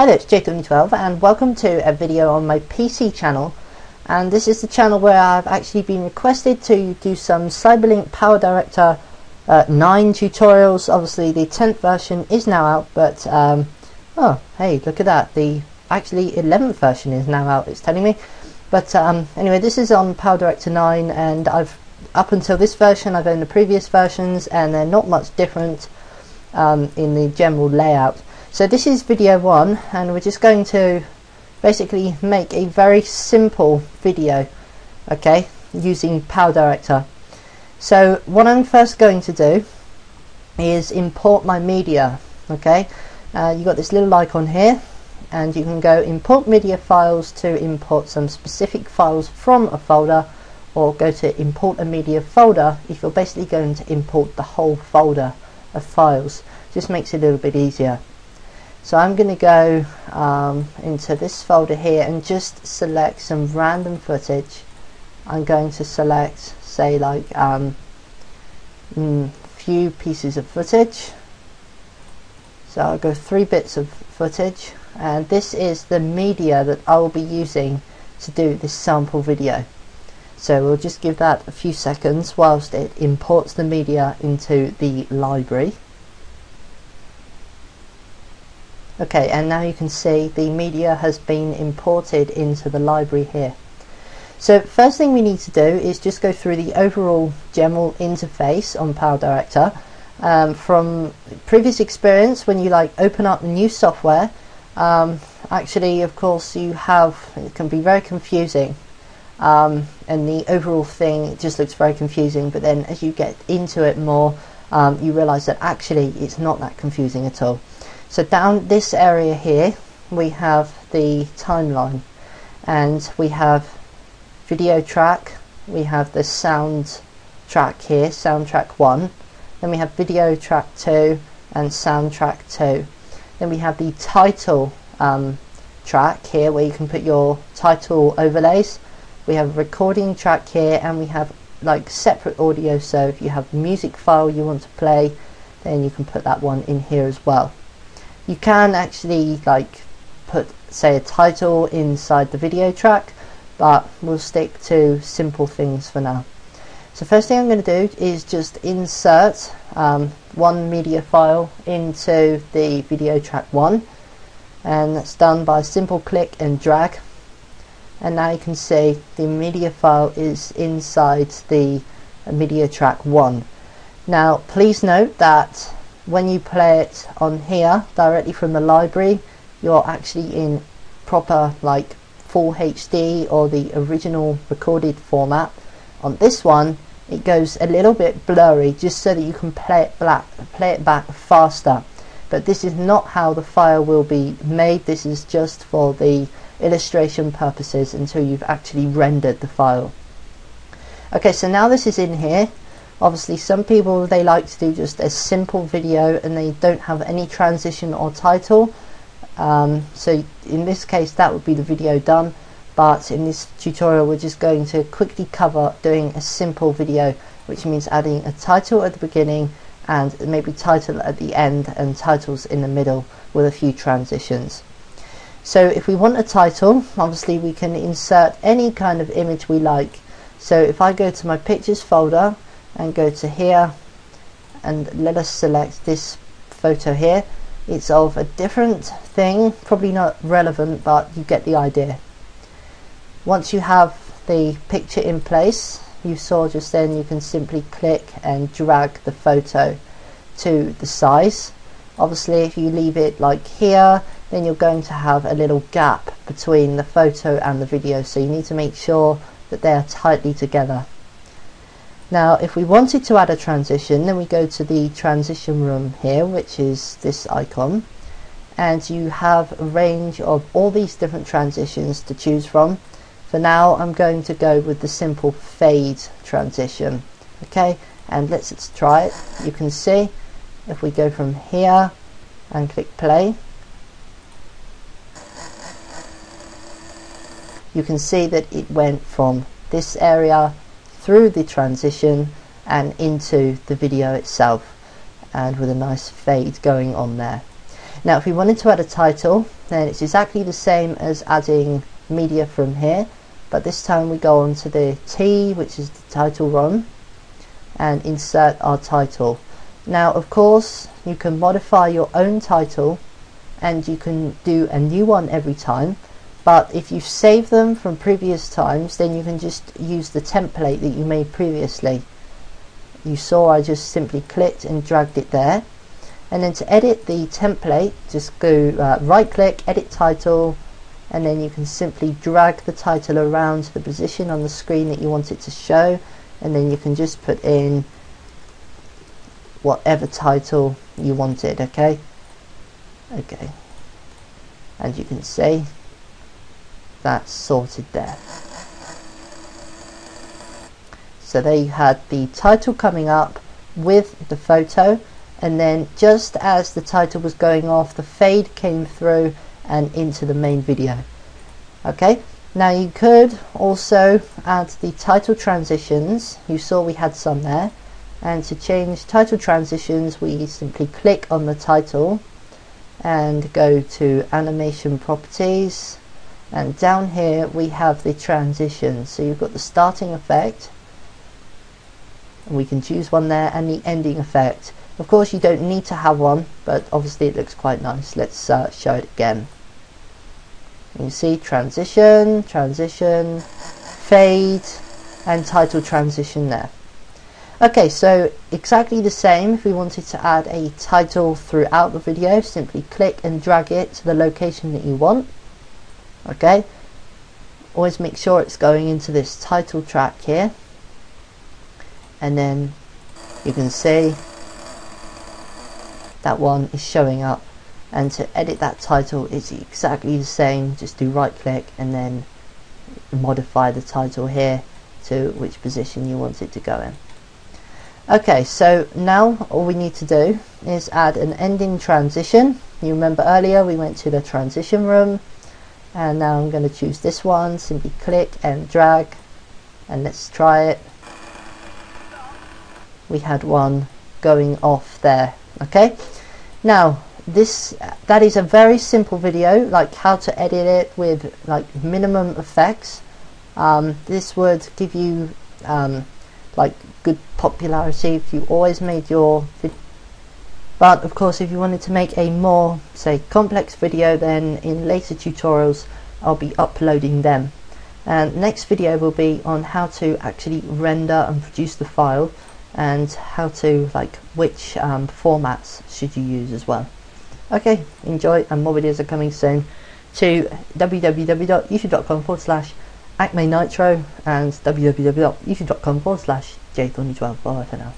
Hi there, it's J2012 and welcome to a video on my PC channel, and this is the channel where I've actually been requested to do some Cyberlink PowerDirector 9 tutorials. Obviously the 10th version is now out, but oh hey, look at that, the actually 11th version is now out, it's telling me. But anyway, this is on PowerDirector 9, and up until this version I've owned the previous versions and they're not much different in the general layout. So this is video 1, and we're just going to basically make a very simple video, okay, using PowerDirector. So what I'm first going to do is import my media, okay. You've got this little icon here, and you can go import media files to import some specific files from a folder, or go to import a media folder if you're basically going to import the whole folder of files. Just makes it a little bit easier. So I'm going to go into this folder here and just select some random footage. I'm going to select, say, like few pieces of footage. So I'll go 3 bits of footage, and this is the media that I will be using to do this sample video. So we'll just give that a few seconds whilst it imports the media into the library. Okay, and now you can see the media has been imported into the library here. So first thing we need to do is just go through the overall general interface on PowerDirector. From previous experience, when you open up new software, actually of course it can be very confusing, and the overall thing just looks very confusing, but then as you get into it more, you realize that actually it's not that confusing at all. So down this area here we have the timeline, and we have video track, we have the sound track here, sound track 1, then we have video track 2 and sound track 2, then we have the title track here where you can put your title overlays, we have a recording track here, and we have separate audio, so if you have a music file you want to play, then you can put that one in here as well. You can actually put, say, a title inside the video track, but we'll stick to simple things for now. So first thing I'm going to do is just insert one media file into the video track 1, and that's done by a simple click and drag, and now you can see the media file is inside the media track 1. Now please note that when you play it on here directly from the library, you're actually in proper full HD or the original recorded format. On this one it goes a little bit blurry, just so that you can play it back faster, but this is not how the file will be made. This is just for the illustration purposes until you've actually rendered the file. Okay, so now this is in here. Obviously some people, they like to do just a simple video and they don't have any transition or title, so in this case that would be the video done, but in this tutorial we're just going to quickly cover doing a simple video, which means adding a title at the beginning and maybe title at the end and titles in the middle with a few transitions. So if we want a title, obviously we can insert any kind of image we like. So if I go to my pictures folder and go to here, and let us select this photo here. It's of a different thing, probably not relevant, but you get the idea. Once you have the picture in place, you saw just then, you can simply click and drag the photo to the size. Obviously if you leave it like here, then you're going to have a little gap between the photo and the video, so you need to make sure that they are tightly together. Now if we wanted to add a transition, then we go to the transition room here, which is this icon, and you have a range of all these different transitions to choose from. For now I'm going to go with the simple fade transition. Okay, and let's try it. You can see if we go from here and click play, you can see that it went from this area through the transition and into the video itself, and with a nice fade going on there. Now if we wanted to add a title, then it's exactly the same as adding media from here, but this time we go on to the T, which is the title run, and insert our title. Now of course you can modify your own title and you can do a new one every time, but if you save them from previous times, then you can just use the template that you made previously. You saw I just simply clicked and dragged it there, and then to edit the template, just go right click, edit title, and then you can simply drag the title around to the position on the screen that you want it to show, and then you can just put in whatever title you wanted. Okay, and you can see that's sorted there. So there you had the title coming up with the photo, and then just as the title was going off, the fade came through and into the main video. Okay, now you could also add the title transitions. You saw we had some there, and to change title transitions we simply click on the title and go to animation properties, and down here we have the transition. So you've got the starting effect, and we can choose one there, and the ending effect. Of course you don't need to have one, but obviously it looks quite nice. Let's show it again. You see transition, transition, fade, and title transition there. Okay, so exactly the same. If we wanted to add a title throughout the video, simply click and drag it to the location that you want. Okay, always make sure it's going into this title track here, and then you can see that one is showing up. And to edit that title, it's exactly the same. Just do right click and then modify the title here to which position you want it to go in. Okay, so now all we need to do is add an ending transition. You remember earlier we went to the transition room, and now I'm going to choose this one. Simply click and drag, and let's try it. We had one going off there. Okay, now that is a very simple video, like how to edit it with like minimum effects. This would give you like good popularity if you always made your but of course if you wanted to make a more, say, complex video, then in later tutorials I'll be uploading them. And next video will be on how to actually render and produce the file, and how to, like, which formats should you use as well. Okay, enjoy, and more videos are coming soon to www.youtube.com/AcmeNitro and www.youtube.com/jthorny12. Bye for now.